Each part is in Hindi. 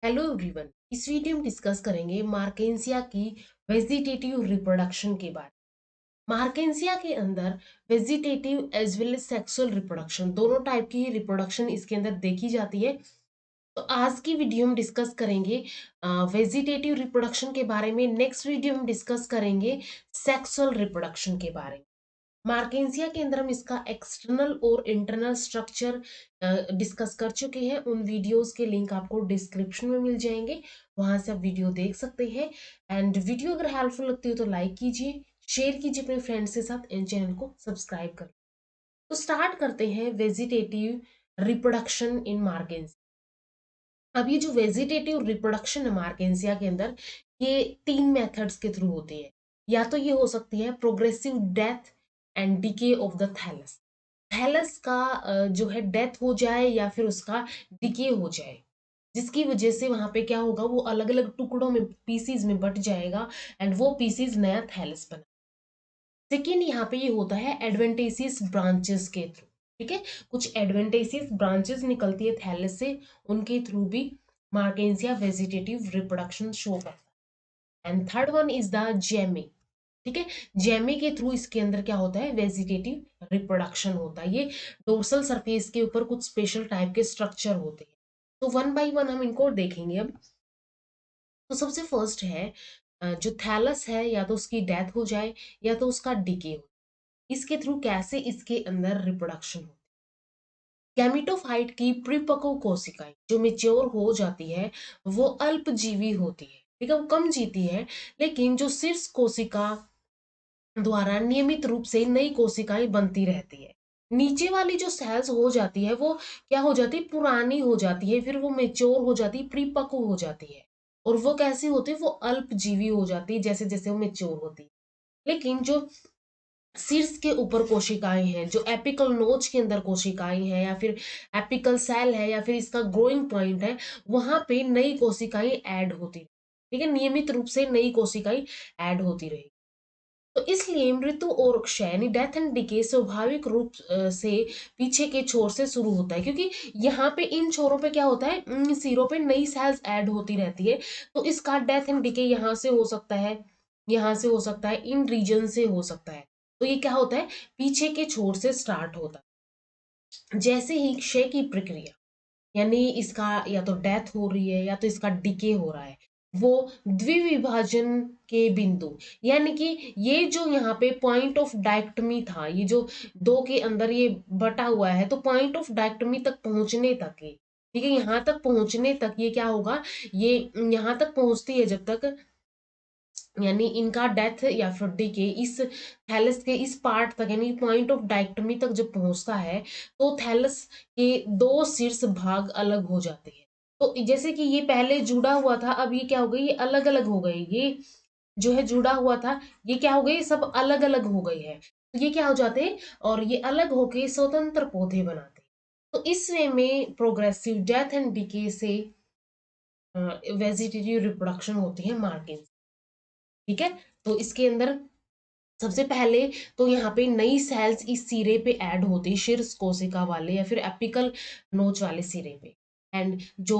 Hello everyone. इस वीडियो में डिस्कस करेंगे मार्केंसिया की वेजिटेटिव रिप्रोडक्शन के बारे में। मार्केंसिया के अंदर vegetative as well as sexual reproduction दोनों टाइप की रिप्रोडक्शन इसके अंदर देखी जाती है। तो आज की वीडियो में डिस्कस करेंगे वेजिटेटिव रिप्रोडक्शन के बारे में। नेक्स्ट वीडियो में डिस्कस करेंगे सेक्सुअल रिप्रोडक्शन के बारे में। मार्केंसिया के अंदर हम इसका एक्सटर्नल और इंटरनल स्ट्रक्चर डिस्कस कर चुके हैं। उन वीडियोस के लिंक आपको डिस्क्रिप्शन में मिल जाएंगे, वहां से आप वीडियो देख सकते हैं। एंड वीडियो अगर हेल्पफुल लगती हो तो लाइक कीजिए, शेयर कीजिए अपने फ्रेंड्स के साथ, इन चैनल को सब्सक्राइब कर। तो स्टार्ट करते हैं वेजिटेटिव रिप्रोडक्शन इन मार्केंसिया। अब ये जो वेजिटेटिव रिप्रोडक्शन है मार्केंसिया के अंदर, ये तीन मेथड्स के थ्रू होती है। या तो ये हो सकती है progressive death and decay of the thallus. Thallus का जो है डेथ हो जाए या फिर उसका डिके हो जाए, जिसकी वजह से वहां पे क्या होगा, वो अलग अलग टुकड़ों में पीसीज में बट जाएगा एंड वो पीसीज नया थैलस बना। सेकेंड यहाँ पे ये होता है एडवेंटेसियस ब्रांचेस के थ्रू। ठीक है, कुछ एडवेंटेसियस ब्रांचेस निकलती है थैलस से, उनके थ्रू भी मार्केंसिया वेजिटेटिव रिप्रोडक्शन शो करता है। And third one is the जेमे। ठीक है, जेमे के थ्रू इसके अंदर क्या होता है, वेजिटेटिव रिप्रोडक्शन होता है। ये डोर्सल सरफेस के ऊपर कुछ स्पेशल टाइप के स्ट्रक्चर होते हैं। तो वन बाय वन हम इनको देखेंगे अब। तो सबसे फर्स्ट है जो थैलस है, या तो उसकी डेथ हो जाए या तो उसका डिके हो। इसके थ्रू कैसे इसके अंदर रिप्रोडक्शन हो। गैमेटोफाइट की परिपक्व कोशिकाएं जो मेच्योर हो जाती है, वो अल्पजीवी होती है। ठीक है, वो कम जीती है, लेकिन जो शीर्ष कोशिका द्वारा नियमित रूप से नई कोशिकाएं बनती रहती है। नीचे वाली जो सेल्स हो जाती है, वो क्या हो जाती है, पुरानी हो जाती है, फिर वो मेच्योर हो जाती है, परिपक्व हो जाती है। और वो कैसी होती है, वो अल्पजीवी हो जाती है जैसे जैसे वो मेच्योर होती है। लेकिन जो शीर्ष के ऊपर कोशिकाएं हैं, जो एपिकल नोच के अंदर कोशिकाएं हैं, या फिर एपिकल सेल है, या फिर इसका ग्रोइंग पॉइंट है, वहां पे नई कोशिकाएं ऐड होती रही। ठीक है, नियमित रूप से नई कोशिकाएं ऐड होती रही। तो इसलिए मृत्यु और क्षय यानी डेथ एंड डिके स्वाभाविक रूप से पीछे के छोर से शुरू होता है, क्योंकि यहाँ पे इन छोरों पे क्या होता है, इन सिरों पे नई सेल्स ऐड होती रहती है। तो इसका डेथ एंड डिके यहाँ से हो सकता है, यहाँ से हो सकता है, इन रीजन से हो सकता है। तो ये क्या होता है, पीछे के छोर से स्टार्ट होता है। जैसे ही क्षय की प्रक्रिया, यानी इसका या तो डेथ हो रही है या तो इसका डिके हो रहा है, वो द्विविभाजन के बिंदु, यानी कि ये जो यहाँ पे पॉइंट ऑफ डायक्टमी था, ये जो दो के अंदर ये बटा हुआ है, तो पॉइंट ऑफ डायक्टमी तक पहुंचने तक ही, ठीक है, यहाँ तक पहुंचने तक ये क्या होगा, ये यहाँ तक पहुंचती है जब तक, यानी इनका डेथ या फिर डिके इस थैलस के इस पार्ट तक, यानी पॉइंट ऑफ डायक्टमी तक जब पहुंचता है, तो थैलस के दो शीर्ष भाग अलग हो जाते हैं। तो जैसे कि ये पहले जुड़ा हुआ था, अब ये क्या हो गई, ये अलग अलग हो गए। ये जो है जुड़ा हुआ था, ये क्या हो गई, सब अलग अलग हो गई है। तो ये क्या हो जाते हैं, और ये अलग होके स्वतंत्र पौधे बनाते हैं। तो इस वे में प्रोग्रेसिव डेथ एंड डिके से वेजिटेटिव रिप्रोडक्शन होती है मार्किंग। ठीक है, तो इसके अंदर सबसे पहले तो यहाँ पे नई सेल्स इस सिरे पे ऐड होती है, शीर्ष कोशिका वाले या फिर एपिकल नोच वाले सिरे पे। एंड जो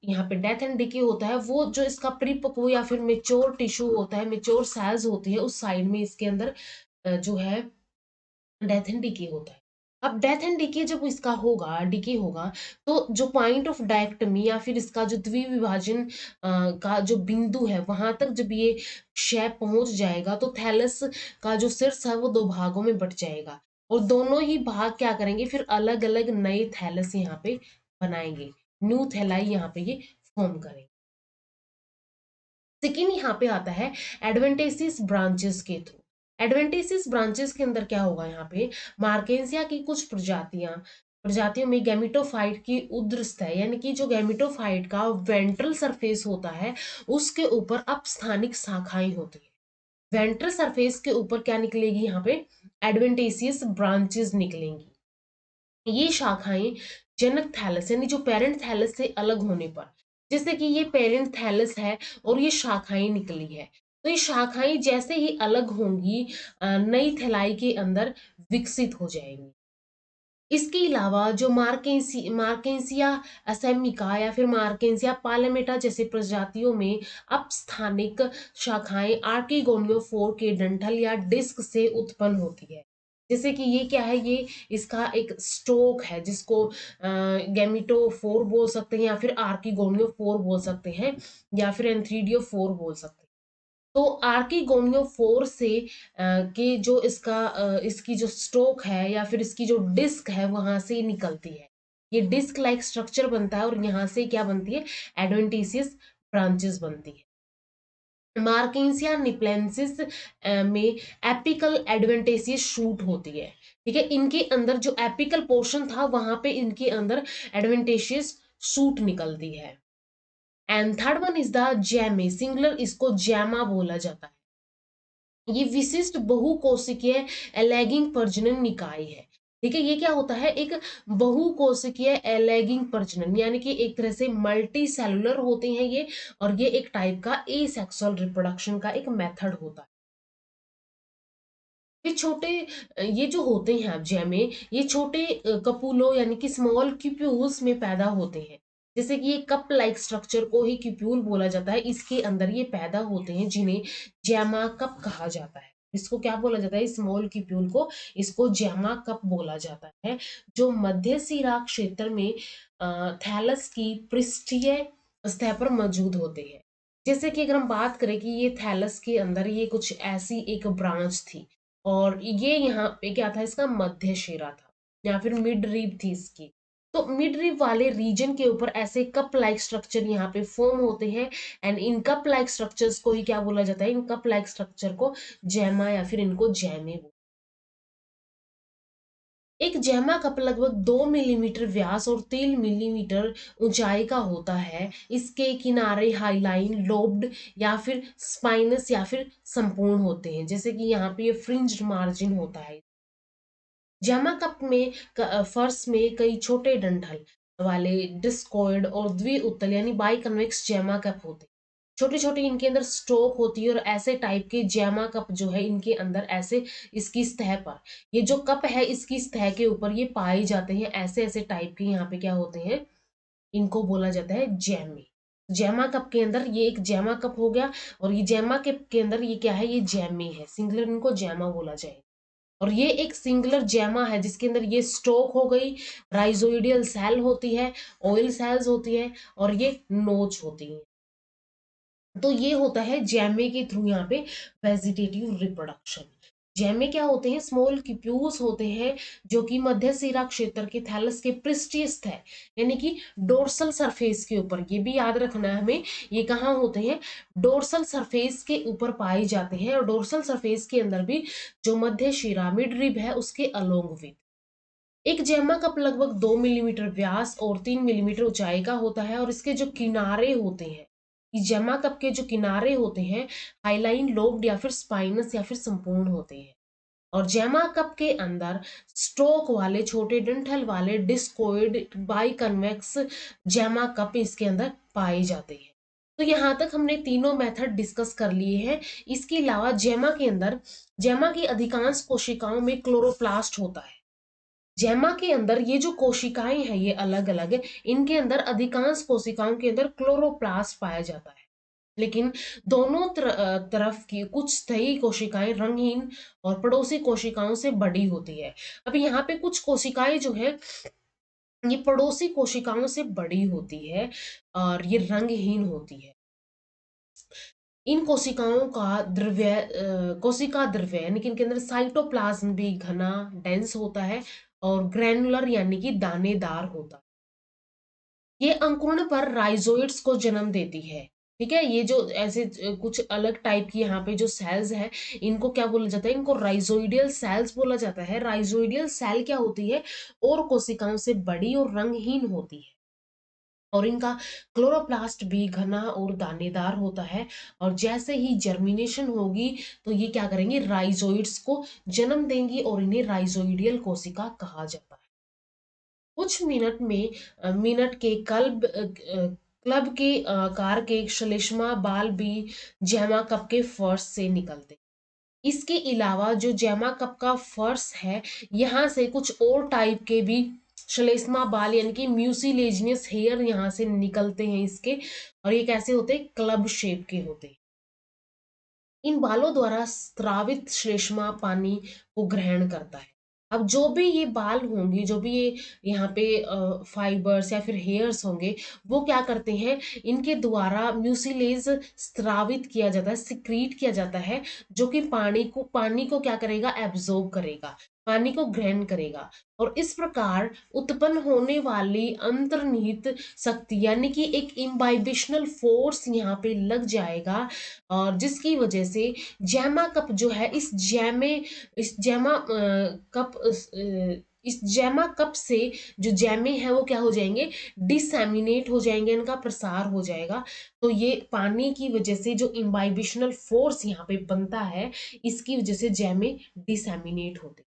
यहाँ पे डेथ एंड डिके होता है, वो जो इसका परिपक्व या फिर मेच्योर टिश्यू होता है, मेच्योर सेल्स होती है, उस साइड में इसके अंदर जो है डेथ एंड डिके होता है। अब डेथ एंड डिके जब इसका होगा, डिके होगा, तो जो पॉइंट ऑफ डायक्टमी या फिर इसका जो द्विविभाजन का जो बिंदु है, वहां तक जब ये क्षय पहुंच जाएगा, तो थैलस का जो शीर्ष है वो दो भागों में बट जाएगा, और दोनों ही भाग क्या करेंगे, फिर अलग अलग नए थैलस यहाँ पे बनाएंगे, न्यू थैलाई यहाँ पे ये फॉर्म करेंगे। सेकेंड यहाँ पे आता है एडवेंटेसिस ब्रांचेस के थ्रू। एडवेंटेसिस ब्रांचेस के अंदर क्या होगा, यहाँ पे मार्केंसिया की कुछ प्रजातियों में गैमेटोफाइट की उद्र है, यानी कि जो गैमेटोफाइट का वेंट्रल सरफेस होता है, उसके ऊपर अपस्थानिक शाखाएं होती है। वेंट्रल सरफेस के ऊपर क्या निकलेगी, यहाँ पे एडवेंटेसियस ब्रांचेस निकलेंगी। ये शाखाएं जनक थैलस यानी जो पेरेंट थैलस से अलग होने पर, जैसे कि ये पेरेंट थैलस है और ये शाखाएं निकली है, तो ये शाखाएं जैसे ही अलग होंगी, नई थैलाई के अंदर विकसित हो जाएंगी। इसके अलावा जो मार्केंसिया असेमिका या फिर मार्केंसिया पालेमेटा जैसे प्रजातियों में अपस्थानिक शाखाएं आर्किगोनियोफोर के डंठल या डिस्क से उत्पन्न होती है। जैसे कि ये क्या है, ये इसका एक स्टोक है जिसको गैमिटोफोर बोल सकते हैं या फिर आर्किगोनियोफोर बोल सकते हैं या फिर एंथ्रीडियोफोर बोल सकते हैं। तो आर्किगोनियोफोर से के जो इसकी जो स्टोक है या फिर इसकी जो डिस्क है वहां से निकलती है। ये डिस्क लाइक स्ट्रक्चर बनता है और यहाँ से क्या बनती है, एडवेंटिशियस ब्रांचेस बनती है। मार्केंसिया निप्लेंसिस में एपिकल एडवेंटेशियस शूट होती है। ठीक है, इनके अंदर जो एपिकल पोर्शन था वहां पे इनके अंदर एडवेंटेशियस शूट निकलती है। And third one is the जैमे, सिंगुलर इसको जैमा बोला जाता है। ये विशिष्ट बहुकोशिकीय एलैगिंग प्रजनन निकाय है। ठीक है, ये क्या होता है, एक बहुकोशिकीय एलैगिंग प्रजनन, यानी कि एक तरह से मल्टी सेलुलर होते हैं ये, और ये एक टाइप का एसेक्सुअल रिप्रोडक्शन का एक मेथड होता है। ये छोटे ये जो होते हैं अब जैमे, ये छोटे कपूलों यानी कि स्मॉल क्यूप्यूल्स में पैदा होते हैं। जैसे कि ये कप लाइक स्ट्रक्चर को ही क्यूप्यूल बोला जाता है, इसके अंदर ये पैदा होते हैं जिन्हें जैमा कप कहा जाता है। इसको क्या बोला जाता है, स्मॉल क्यूप्यूल को, इसको जैमा कप बोला जाता है, जो मध्य सिरा क्षेत्र में थैलस की पृष्ठीय सतह पर मौजूद होते हैं। जैसे कि अगर हम बात करें कि ये थैलस के अंदर ये कुछ ऐसी एक ब्रांच थी, और ये यहाँ पे क्या था, इसका मध्य शिरा था या फिर मिड रिब थी इसकी। तो मिड रिब वाले रीजन के ऊपर ऐसे कप लाइक स्ट्रक्चर यहाँ पे फॉर्म होते हैं, and in cup like structures को ही क्या बोला जाता है, इन कप लाइक स्ट्रक्चर को जैमा या फिर इनको जैमे। एक जैमा कप लगभग 2 मिलीमीटर व्यास और 3 मिलीमीटर ऊंचाई का होता है। इसके किनारे हाईलाइन लोब्ड या फिर स्पाइनस या फिर संपूर्ण होते हैं। जैसे कि यहाँ पे ये फ्रिंज्ड मार्जिन होता है। जैमा कप में फर्श में कई छोटे डंठल वाले डिस्कॉइड और द्विउतल यानी बाई कन्वेक्स जैमा कप होते हैं। छोटे छोटे इनके अंदर स्टोक होती है, और ऐसे टाइप के जैमा कप जो है इनके अंदर ऐसे इसकी सतह पर, ये जो कप है इसकी सतह के ऊपर ये पाए जाते हैं। ऐसे ऐसे टाइप के यहाँ पे क्या होते हैं, इनको बोला जाता है जैमे। जैमा कप के अंदर ये एक जैमा कप हो गया, और ये जैमा कप के अंदर ये क्या है, ये जैमे है, सिंगुलर इनको जैमा बोला जाए। और ये एक सिंगुलर जैमा है जिसके अंदर ये स्टोक हो गई, राइजोइडियल सेल होती है, ऑयल सेल्स होती है, और ये नोच होती है। तो ये होता है जैमे के थ्रू यहाँ पे वेजिटेटिव रिप्रोडक्शन। जैमे क्या होते हैं, स्मॉल क्यूप्यूल्स होते हैं जो कि मध्य सिरा क्षेत्र के थैलस के पृष्ठीय है, यानी कि डोर्सल सरफेस के ऊपर। ये भी याद रखना है हमें, ये कहाँ होते हैं, डोर्सल सरफेस के ऊपर पाए जाते हैं, और डोर्सल सरफेस के अंदर भी जो मध्य शिरा मिड रिब है उसके अलोंग विद। एक जैमा कप लगभग 2 मिलीमीटर व्यास और 3 मिलीमीटर ऊंचाई का होता है, और इसके जो किनारे होते हैं, इस जैमा कप के जो किनारे होते हैं हाईलाइन लोब्ड या फिर स्पाइनस या फिर संपूर्ण होते हैं। और जैमा कप के अंदर स्ट्रोक वाले छोटे डंठल वाले डिस्कोइड बाई कन्वेक्स जैमा कप इसके अंदर पाए जाते हैं। तो यहाँ तक हमने तीनों मेथड डिस्कस कर लिए हैं। इसके अलावा जैमा के अंदर, जैमा की अधिकांश कोशिकाओं में क्लोरोप्लास्ट होता है। जैमा के अंदर ये जो कोशिकाएं हैं ये अलग अलग है, इनके अंदर अधिकांश कोशिकाओं के अंदर क्लोरोप्लास्ट पाया जाता है। लेकिन दोनों तरफ की कुछ स्थायी कोशिकाएं रंगहीन और पड़ोसी कोशिकाओं से बड़ी होती है। अब यहाँ पे कुछ कोशिकाएं जो है ये पड़ोसी कोशिकाओं से बड़ी होती है और ये रंगहीन होती है। इन कोशिकाओं का द्रव्य कोशिका द्रव्य यानी कि इनके अंदर साइटोप्लाज्म भी घना डेंस होता है और ग्रैनुलर यानी कि दानेदार होता है। ये अंकुरण पर राइजोइड्स को जन्म देती है। ठीक है, ये जो ऐसे कुछ अलग टाइप की यहाँ पे जो सेल्स है इनको क्या बोला जाता है, इनको राइजोइडियल सेल्स बोला जाता है। राइजोइडियल सेल क्या होती है, और कोशिकाओं से बड़ी और रंगहीन होती है, और इनका क्लोरोप्लास्ट भी घना और दानेदार होता है। और जैसे ही जर्मिनेशन होगी तो ये क्या करेंगे, राइजोइड्स को जन्म देंगी, और इन्हें राइजोइडियल कोशिका कहा जाता है। कुछ मिनट में मिनट के क्लब के आकार के श्लेष्मा बाल भी जैमा कप के फर्श से निकलते। इसके अलावा जो जैमा कप का फर्श है, यहाँ से कुछ और टाइप के भी श्लेष्मा बाल यानी कि म्यूसिलेजियस हेयर यहाँ से निकलते हैं इसके, और ये कैसे होते हैं, क्लब शेप के होते हैं। इन बालों द्वारा स्रावित श्लेष्मा पानी को ग्रहण करता है। अब जो भी ये बाल होंगे, जो भी ये यहाँ पे फाइबर्स या फिर हेयर्स होंगे, वो क्या करते हैं, इनके द्वारा म्यूसिलेज स्रावित किया जाता है, सिक्रीट किया जाता है, जो कि पानी को क्या करेगा, एब्जॉर्ब करेगा, पानी को ग्रहण करेगा। और इस प्रकार उत्पन्न होने वाली अंतर्निहित शक्ति यानी कि एक इम्बाइबिशनल फोर्स यहाँ पे लग जाएगा, और जिसकी वजह से जैमा कप जो है, इस जैमा कप से जो जैमे हैं वो क्या हो जाएंगे, डिसैमिनेट हो जाएंगे, इनका प्रसार हो जाएगा। तो ये पानी की वजह से जो इम्बाइबिशनल फोर्स यहाँ पे बनता है, इसकी वजह से जैमे डिसैमिनेट होते हैं।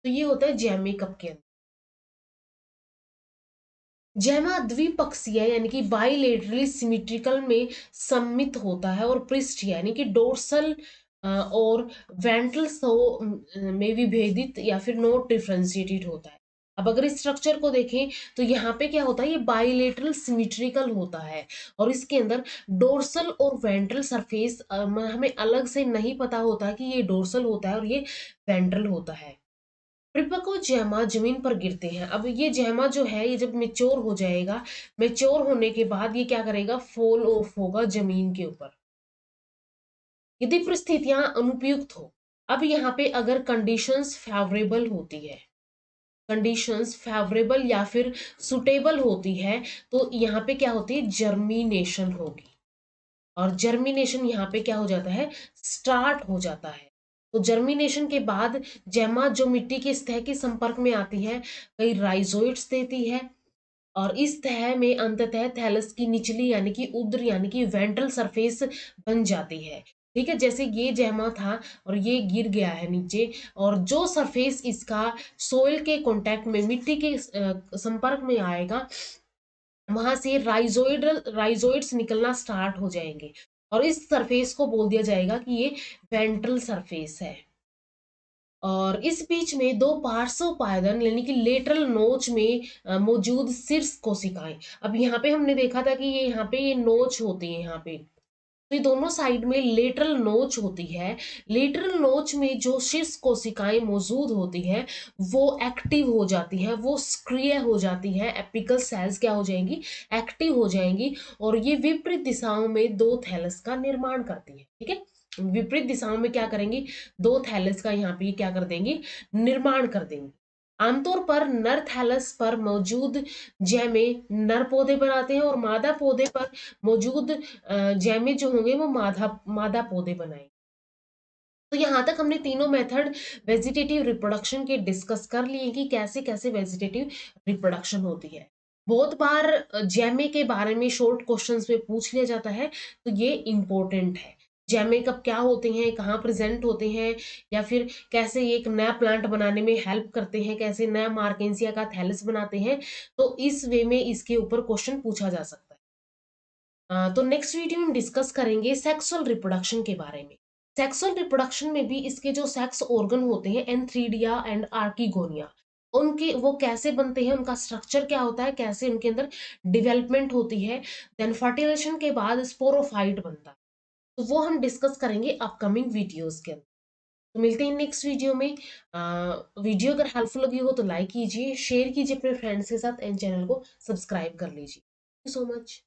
तो ये होता है जैमे कप के अंदर। जैमा द्विपक्षीय यानी कि बाइलेटरली सिमिट्रिकल में सम्मित होता है, और पृष्ठ यानी कि डोर्सल और वेंट्रल में विभेदित या फिर नॉट डिफरेंशिएटेड होता है। अब अगर इस स्ट्रक्चर को देखें तो यहाँ पे क्या होता है, ये बाइलेटरल सिमिट्रिकल होता है, और इसके अंदर डोर्सल और वेंट्रल सरफेस हमें अलग से नहीं पता होता कि ये डोर्सल होता है और ये वेंट्रल होता है। परिपक्व जैमा जमीन पर गिरते हैं। अब ये जैमा जो है, ये जब मेच्योर हो जाएगा, मेच्योर होने के बाद ये क्या करेगा, फॉल ऑफ होगा जमीन के ऊपर, यदि परिस्थितियां अनुपयुक्त हो। अब यहाँ पे अगर कंडीशंस फेवरेबल होती है, कंडीशंस फेवरेबल या फिर सुटेबल होती है, तो यहाँ पे क्या होती है, जर्मिनेशन होगी, और जर्मिनेशन यहाँ पे क्या हो जाता है, स्टार्ट हो जाता है। तो जर्मिनेशन के बाद जैमा जो मिट्टी के सतह के संपर्क में आती है, कई राइजोइड्स देती है, और इस तह में अंततः थैलस की निचली यानी कि उद्र यानी कि वेंट्रल सरफेस बन जाती है। ठीक है, जैसे ये जैमा था और ये गिर गया है नीचे, और जो सरफेस इसका सोइल के कांटेक्ट में, मिट्टी के संपर्क में आएगा, वहां से राइजोइड्स निकलना स्टार्ट हो जाएंगे, और इस सरफेस को बोल दिया जाएगा कि ये वेंट्रल सरफेस है। और इस बीच में दो पार्श्वपायदन यानी कि लेटरल नोच में मौजूद शीर्ष कोशिकाएं। अब यहाँ पे हमने देखा था कि ये यहाँ पे ये नोच होती है, यहाँ पे तो ये दोनों साइड में लेटरल नोच होती है। लेटरल नोच में जो शीर्ष कोशिकाएं मौजूद होती हैं, वो एक्टिव हो जाती हैं, वो सक्रिय हो जाती हैं, एपिकल सेल्स क्या हो जाएंगी, एक्टिव हो जाएंगी, और ये विपरीत दिशाओं में दो थैलस का निर्माण करती है। ठीक है, विपरीत दिशाओं में क्या करेंगी, दो थैलस का यहाँ पे क्या कर देंगे, निर्माण कर देंगे। आमतौर पर नर थैलस पर मौजूद जैमे नर पौधे बनाते हैं, और मादा पौधे पर मौजूद जैमे जो होंगे वो मादा मादा पौधे बनाएंगे। तो यहाँ तक हमने तीनों मेथड वेजिटेटिव रिप्रोडक्शन के डिस्कस कर लिए कि कैसे कैसे वेजिटेटिव रिप्रोडक्शन होती है। बहुत बार जैमे के बारे में शॉर्ट क्वेश्चंस में पूछ लिया जाता है, तो ये इंपॉर्टेंट है। जैमे कब क्या होते हैं, कहाँ प्रेजेंट होते हैं, या फिर कैसे एक नया प्लांट बनाने में हेल्प करते हैं, कैसे नया मार्केंसिया का थैलस बनाते हैं, तो इस वे में इसके ऊपर क्वेश्चन पूछा जा सकता है। तो नेक्स्ट वीडियो में डिस्कस करेंगे सेक्सुअल रिप्रोडक्शन के बारे में। सेक्सुअल रिप्रोडक्शन में भी इसके जो सेक्स ऑर्गन होते हैं, एंथ्रीडिया एंड आर्किगोनिया, उनके वो कैसे बनते हैं, उनका स्ट्रक्चर क्या होता है, कैसे उनके अंदर डेवलपमेंट होती है, देन फर्टिलाइजेशन के बाद स्पोरोफाइट बनता है, तो वो हम डिस्कस करेंगे अपकमिंग वीडियोस के अंदर। तो मिलते हैं नेक्स्ट वीडियो में। वीडियो अगर हेल्पफुल लगी हो तो लाइक कीजिए, शेयर कीजिए अपने फ्रेंड्स के साथ, एंड चैनल को सब्सक्राइब कर लीजिए। Thank you so much.